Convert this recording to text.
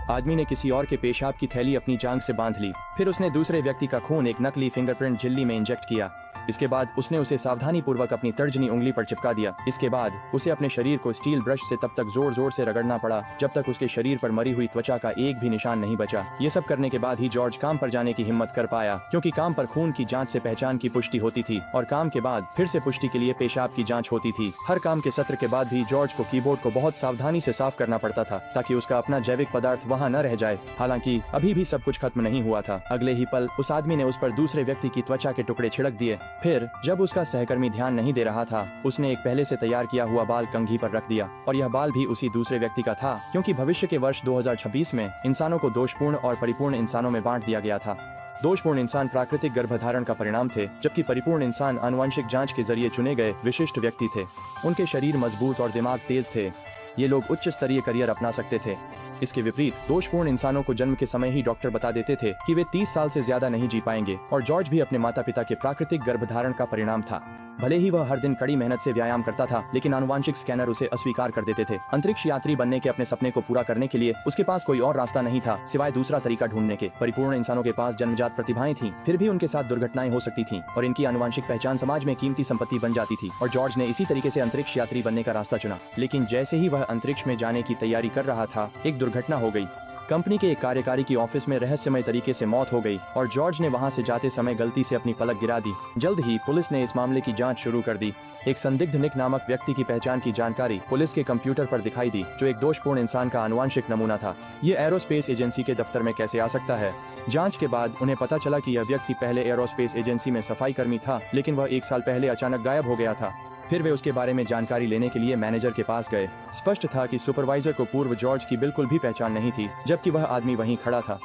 आदमी ने किसी और के पेशाब की थैली अपनी जांघ से बांध ली। फिर उसने दूसरे व्यक्ति का खून एक नकली फिंगरप्रिंट झिल्ली में इंजेक्ट किया। इसके बाद उसने उसे सावधानी पूर्वक अपनी तर्जनी उंगली पर चिपका दिया। इसके बाद उसे अपने शरीर को स्टील ब्रश से तब तक जोर जोर से रगड़ना पड़ा जब तक उसके शरीर पर मरी हुई त्वचा का एक भी निशान नहीं बचा। ये सब करने के बाद ही जॉर्ज काम पर जाने की हिम्मत कर पाया, क्योंकि काम पर खून की जांच से पहचान की पुष्टि होती थी और काम के बाद फिर से पुष्टि के लिए पेशाब की जांच होती थी। हर काम के सत्र के बाद भी जॉर्ज को कीबोर्ड को बहुत सावधानी से साफ करना पड़ता था ताकि उसका अपना जैविक पदार्थ वहाँ न रह जाए। हालांकि अभी भी सब कुछ खत्म नहीं हुआ था। अगले ही पल उस आदमी ने उस पर दूसरे व्यक्ति की त्वचा के टुकड़े छिड़क दिए। फिर जब उसका सहकर्मी ध्यान नहीं दे रहा था, उसने एक पहले से तैयार किया हुआ बाल कंघी पर रख दिया और यह बाल भी उसी दूसरे व्यक्ति का था, क्योंकि भविष्य के वर्ष 2026 में इंसानों को दोषपूर्ण और परिपूर्ण इंसानों में बांट दिया गया था। दोषपूर्ण इंसान प्राकृतिक गर्भधारण का परिणाम थे, जबकि परिपूर्ण इंसान आनुवंशिक जांच के जरिए चुने गए विशिष्ट व्यक्ति थे। उनके शरीर मजबूत और दिमाग तेज थे। ये लोग उच्च स्तरीय करियर अपना सकते थे। इसके विपरीत दोषपूर्ण इंसानों को जन्म के समय ही डॉक्टर बता देते थे कि वे 30 साल से ज्यादा नहीं जी पाएंगे, और जॉर्ज भी अपने माता पिता के प्राकृतिक गर्भधारण का परिणाम था। भले ही वह हर दिन कड़ी मेहनत से व्यायाम करता था, लेकिन आनुवांशिक स्कैनर उसे अस्वीकार कर देते थे। अंतरिक्ष यात्री बनने के अपने सपने को पूरा करने के लिए उसके पास कोई और रास्ता नहीं था सिवाय दूसरा तरीका ढूंढने के। परिपूर्ण इंसानों के पास जन्मजात प्रतिभाएं थीं, फिर भी उनके साथ दुर्घटनाएं हो सकती थीं और इनकी आनुवांशिक पहचान समाज में कीमती संपत्ति बन जाती थी। और जॉर्ज ने इसी तरीके से अंतरिक्ष यात्री बनने का रास्ता चुना। लेकिन जैसे ही वह अंतरिक्ष में जाने की तैयारी कर रहा था, एक दुर्घटना हो गई। कंपनी के एक कार्यकारी की ऑफिस में रहस्यमय तरीके से मौत हो गई और जॉर्ज ने वहां से जाते समय गलती से अपनी पलक गिरा दी। जल्द ही पुलिस ने इस मामले की जांच शुरू कर दी। एक संदिग्ध निक नामक व्यक्ति की पहचान की जानकारी पुलिस के कंप्यूटर पर दिखाई दी, जो एक दोषपूर्ण इंसान का आनुवांशिक नमूना था। ये एरोस्पेस एजेंसी के दफ्तर में कैसे आ सकता है? जांच के बाद उन्हें पता चला कि यह व्यक्ति पहले एरोस्पेस एजेंसी में सफाई कर्मी था, लेकिन वह 1 साल पहले अचानक गायब हो गया था। फिर वे उसके बारे में जानकारी लेने के लिए मैनेजर के पास गए। स्पष्ट था कि सुपरवाइजर को पूर्व जॉर्ज की बिल्कुल भी पहचान नहीं थी, जबकि वह आदमी वहीं खड़ा था।